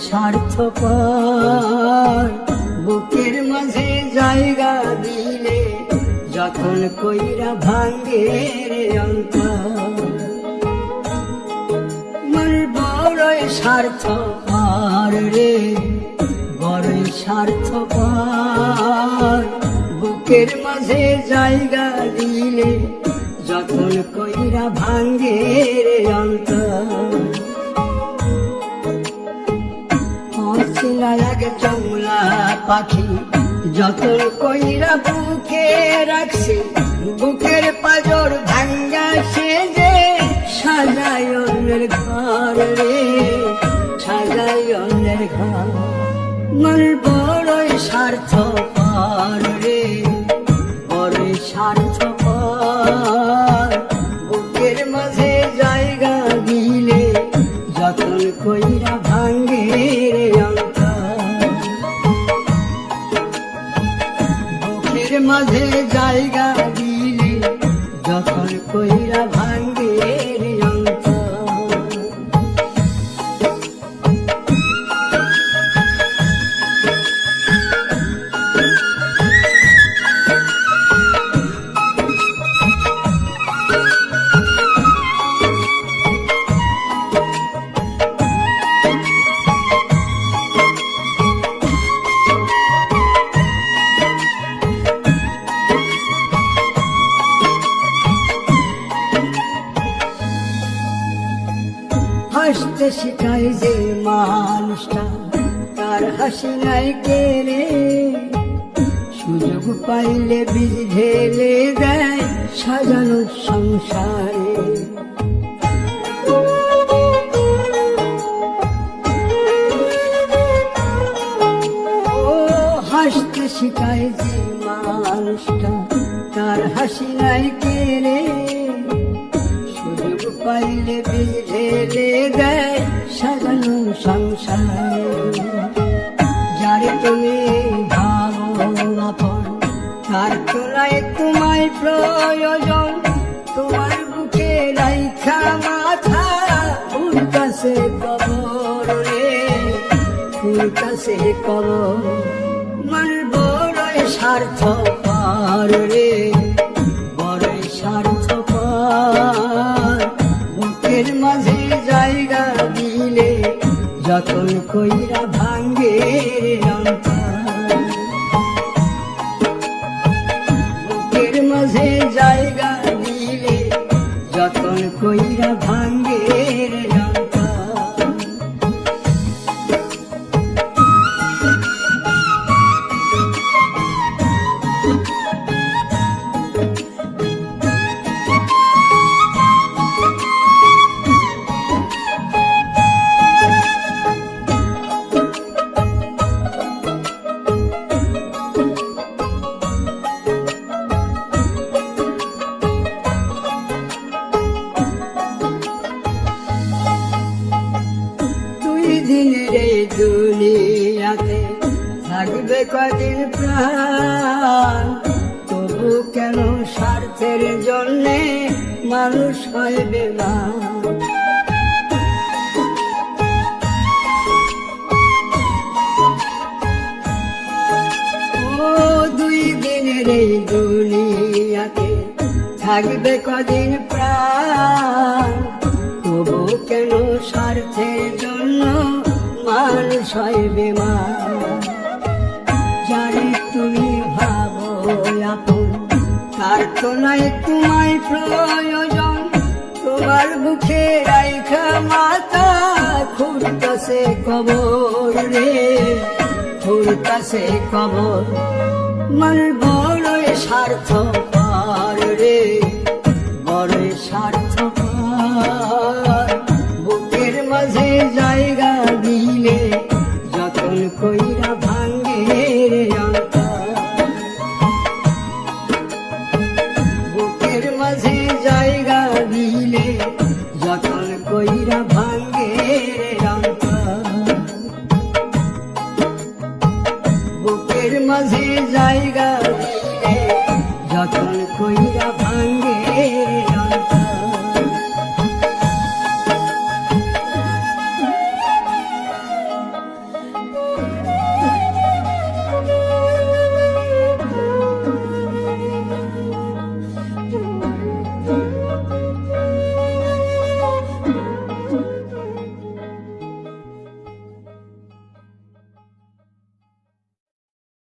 স্বার্থপর বুকের মাঝে জায়গা দিলে যখন কইরা ভাঙ্গে রে অন্তর। মন বড়ই স্বার্থপর রে, বড়ই স্বার্থপর বুকের মাঝে জায়গা দিলে যখন কইরা ভাঙ্গে রে অন্তর। এক জংলা পাখি যতন কইরা বুকে রাখছে, বুকের পাজর ভাঙ্গা সে যে সাজায় অন্যের ঘর রে, সাজায় অন্যের ঘর। মন বড়ই স্বার্থপর রে, বড়ই স্বার্থপর বুকের মাঝে জায়গা দিলে যতন কইরা ভাঙ্গে রে অন্তর। বুকের মাঝে জায়গা দিলে যখন কইরা ভাঙ্গে রে অন্তর। হাসতে শিখায় যে মানুষটা তার হাসি নাই কেড়ে, সুযোগ পাইলে বীজ ঢেলে দেয় সাজানো সংসারে। ও হাসতে শিখায় যে মানুষটা তার হাসি নাই কেড়ে, সুযোগ পাইলে বীজ ঢেলে দেয় সাজানো সংসারে। যারে তুমি ভাবো আপন তার তোলায় তোমায় প্রয়োজন, তোমার বুকে রাইখা মাথা ফুলকাছে কবর রে, ফুলকাছে কবর। মন বড়ই স্বার্থপর রে, বড়ই স্বার্থপর বুকের মাঝে জায়গা দিলে যখন কইরা ভাঙ্গে রে অন্তর। বুকের মাঝে জায়গা দিলে যখন কইরা ভাঙ্গে রে অন্তর। দিনের এই দুনিয়াতে থাকবে কদিন প্রাণ, তবু কেন স্বার্থের জন্যে মানুষ হয় বেমান। ও দুই দিনের এই দুনিয়াতে থাকবে কদিন প্রাণ, তবু কেন স্বার্থের জন্য মানুষ হয় বেমান। যারে তুমি ভাবো আপন তার তো নাই তোমায় প্রয়োজন, তোমার বুকে রাইখা মাথা খুঁড়তাছে কবর রে, খুঁড়তাছে কবর। মন বড়ই স্বার্থপর রে, বড়ই স্বার্থপর বুকের মাঝে জায়গা দিলে যখন কইরা ভাঙ্গে রে অন্তর। বুকের মাঝে জায়গা দিলে যখন কইরা ভাঙ্গে রে অন্তর। বুকের মাঝে জায়গা দিলে যখন কইরা ভাঙ্গে